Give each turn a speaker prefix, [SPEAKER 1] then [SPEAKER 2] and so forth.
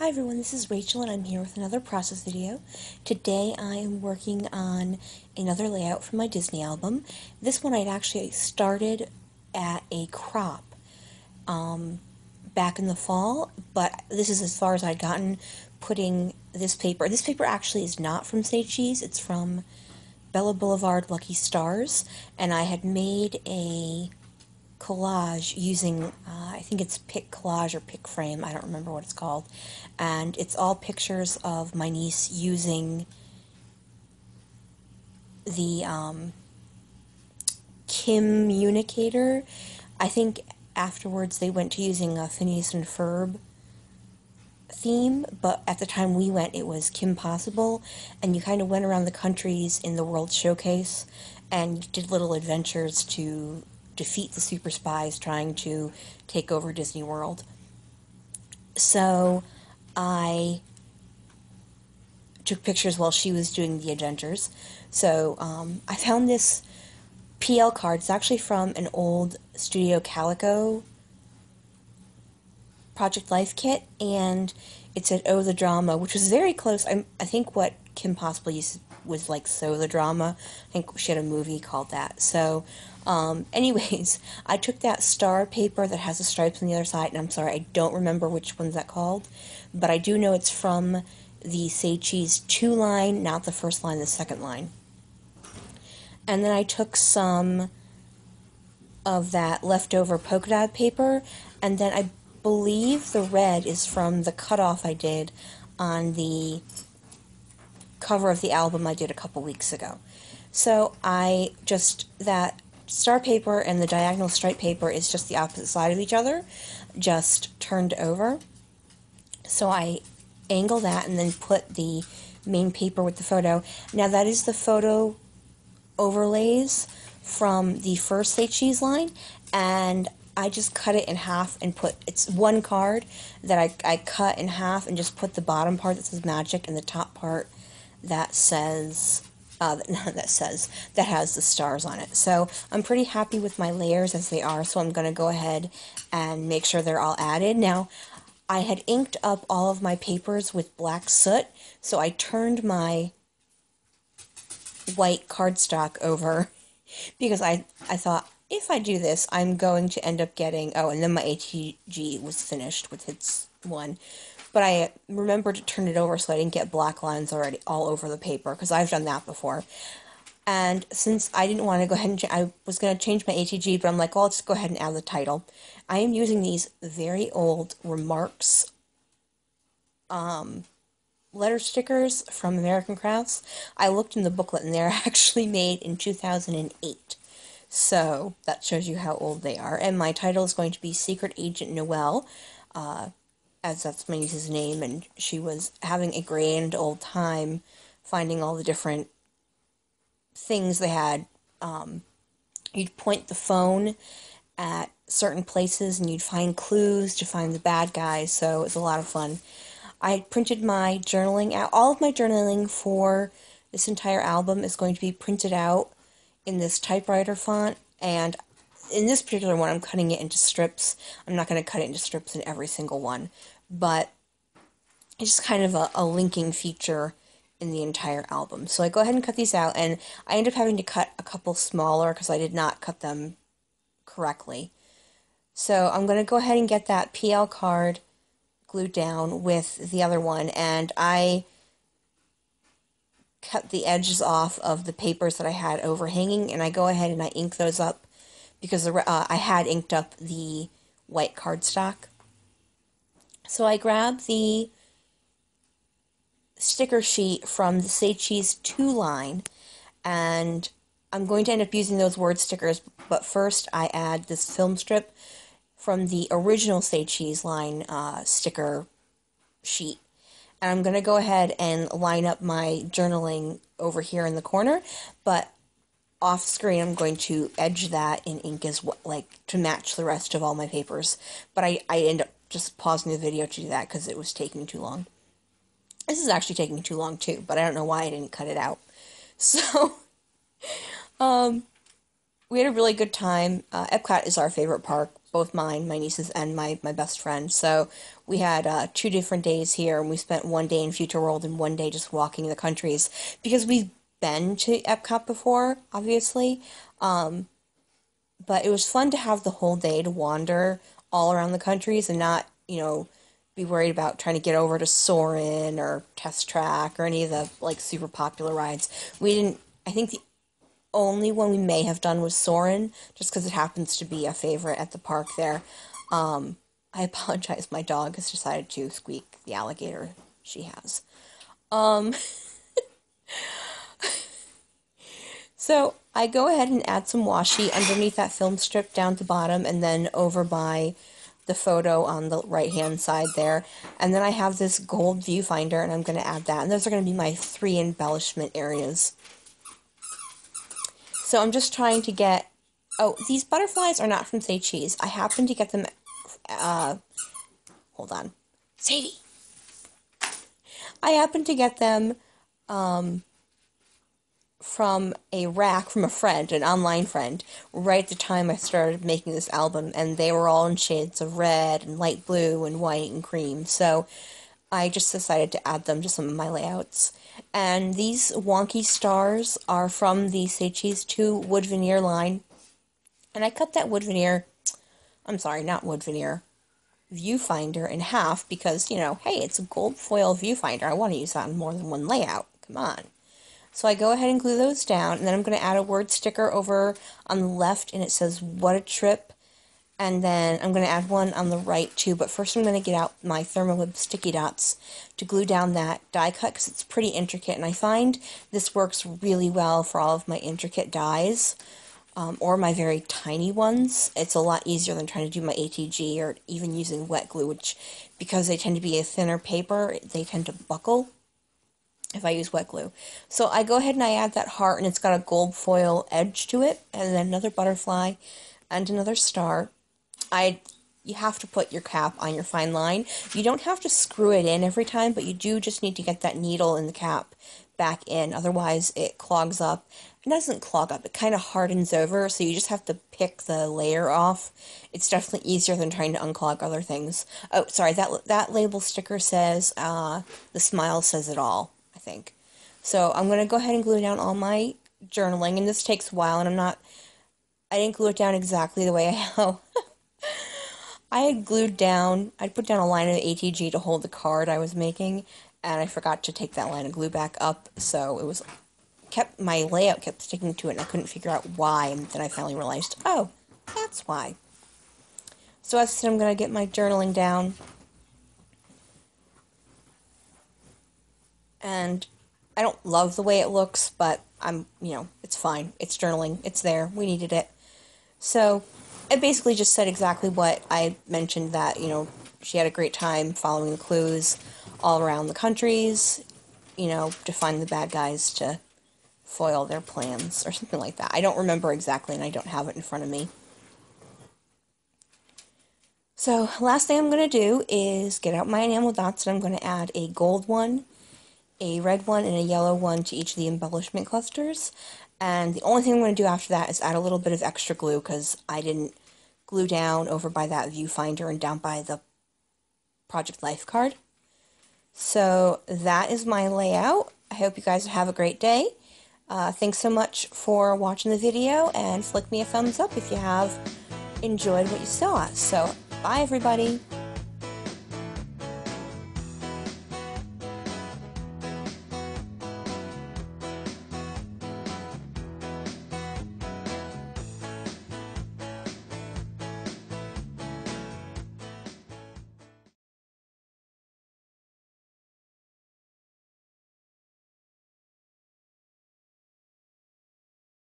[SPEAKER 1] Hi everyone, this is Rachel and I'm here with another process video. Today I am working on another layout for my Disney album. This one I'd actually started at a crop back in the fall, but this is as far as I'd gotten putting this paper. This paper actually is not from Say Cheese, it's from Bella Boulevard Lucky Stars, and I had made a collage using, I think it's Pic Collage or Pic Frame, I don't remember what it's called, and it's all pictures of my niece using the Communicator. I think afterwards they went to using a Phineas and Ferb theme, but at the time we went it was Kim Possible, and you kind of went around the countries in the World Showcase and did little adventures to defeat the super spies trying to take over Disney World. So I took pictures while she was doing the adventures. So I found this PL card. It's actually from an old Studio Calico Project Life kit, and it said "Oh the Drama," which was very close. I think what Kim Possible used was like "So the Drama." I think she had a movie called that. So, anyways, I took that star paper that has the stripes on the other side, and I'm sorry, I don't remember which one's that called, but I do know it's from the Say Cheese 2 line, not the first line, the second line. And then I took some of that leftover polka dot paper, and then I believe the red is from the cutoff I did on the cover of the album I did a couple weeks ago. So that star paper and the diagonal stripe paper is just the opposite side of each other, just turned over. So I angle that and then put the main paper with the photo. Now that is the photo overlays from the first Say Cheese line, and I just cut it in half and it's one card that I cut in half and just put the bottom part that says magic and the top part that says, that has the stars on it. So I'm pretty happy with my layers as they are, so I'm going to go ahead and make sure they're all added. Now, I had inked up all of my papers with black soot, so I turned my white cardstock over because I thought, if I do this, I'm going to end up getting, oh, and then my ATG was finished with its one, but I remembered to turn it over so I didn't get black lines already all over the paper, because I've done that before. And since I didn't want to go ahead and, I was going to change my ATG, but I'm like, well, let's go ahead and add the title. I am using these very old Remarks letter stickers from American Crafts. I looked in the booklet and they're actually made in 2008. So that shows you how old they are. And my title is going to be Secret Agent Noelle, as that's my niece's name, and she was having a grand old time finding all the different things they had. You'd point the phone at certain places and you'd find clues to find the bad guys, so it was a lot of fun. I printed my journaling out. All of my journaling for this entire album is going to be printed out in this typewriter font, and in this particular one I'm cutting it into strips. I'm not going to cut it into strips in every single one, but it's just kind of a linking feature in the entire album. So I go ahead and cut these out, and I end up having to cut a couple smaller because I did not cut them correctly. So I'm going to go ahead and get that PL card glued down with the other one, and I cut the edges off of the papers that I had overhanging, and I go ahead and I ink those up because I had inked up the white cardstock. So I grab the sticker sheet from the Say Cheese 2 line, and I'm going to end up using those word stickers, but first I add this film strip from the original Say Cheese line sticker sheet. And I'm going to go ahead and line up my journaling over here in the corner, but off screen I'm going to edge that in ink as well, like to match the rest of all my papers. But I end up just pausing the video to do that because it was taking too long. This is actually taking too long too, but I don't know why I didn't cut it out. So, we had a really good time. Epcot is our favorite park. both mine, my nieces, and my best friend. So we had 2 different days here, and we spent one day in Future World and one day just walking the countries, because we've been to Epcot before, obviously, but it was fun to have the whole day to wander all around the countries and not, be worried about trying to get over to Soarin' or Test Track or any of the, like, super popular rides. We didn't, I think the only one we may have done was Soarin', just because it happens to be a favorite at the park there. I apologize, my dog has decided to squeak the alligator she has. So I go ahead and add some washi underneath that film strip down at the bottom, and then over by the photo on the right-hand side there. And then I have this gold viewfinder, and I'm going to add that. And those are going to be my 3 embellishment areas. So I'm just trying to get... Oh, these butterflies are not from Say Cheese. I happen to get them... hold on. Sadie! I happen to get them... from a rack from a friend, an online friend, right at the time I started making this album, and they were all in shades of red and light blue and white and cream, so I just decided to add them to some of my layouts. And these wonky stars are from the Say Cheese 2 wood veneer line, and I cut that wood veneer, I'm sorry, not wood veneer, viewfinder in half because, hey, it's a gold foil viewfinder, I want to use that in more than one layout, come on. So I go ahead and glue those down, and then I'm going to add a word sticker over on the left, and it says, "What a trip." And then I'm going to add one on the right, too. But first I'm going to get out my Thermalib sticky dots to glue down that die cut, because it's pretty intricate. And I find this works really well for all of my intricate dies, or my very tiny ones. It's a lot easier than trying to do my ATG or even using wet glue, which, because they tend to be a thinner paper, they tend to buckle if I use wet glue. So I go ahead and I add that heart, and it's got a gold foil edge to it, and then another butterfly and another star. You have to put your cap on your fine line. You don't have to screw it in every time, but you do just need to get that needle in the cap back in, otherwise it clogs up. It doesn't clog up, it kind of hardens over, so you just have to pick the layer off. It's definitely easier than trying to unclog other things. Oh, sorry, that label sticker says, the smile says it all, I think. So I'm going to go ahead and glue down all my journaling, and this takes a while, and I didn't glue it down exactly the way I I'd put down a line of ATG to hold the card I was making, and I forgot to take that line of glue back up, so my layout kept sticking to it, and I couldn't figure out why, and then I finally realized, oh, that's why. So as I said, I'm going to get my journaling down, and I don't love the way it looks, but it's fine. It's journaling. It's there. We needed it. So I basically just said exactly what I mentioned, that, she had a great time following the clues all around the countries, to find the bad guys to foil their plans, or something like that. I don't remember exactly, and I don't have it in front of me. So, last thing I'm going to do is get out my enamel dots, and I'm going to add a gold one, a red one, and a yellow one to each of the embellishment clusters. And the only thing I'm going to do after that is add a little bit of extra glue, because I didn't glue down over by that viewfinder and down by the Project Life card. So that is my layout. I hope you guys have a great day. Thanks so much for watching the video, and flick me a thumbs up if you have enjoyed what you saw. So, bye everybody!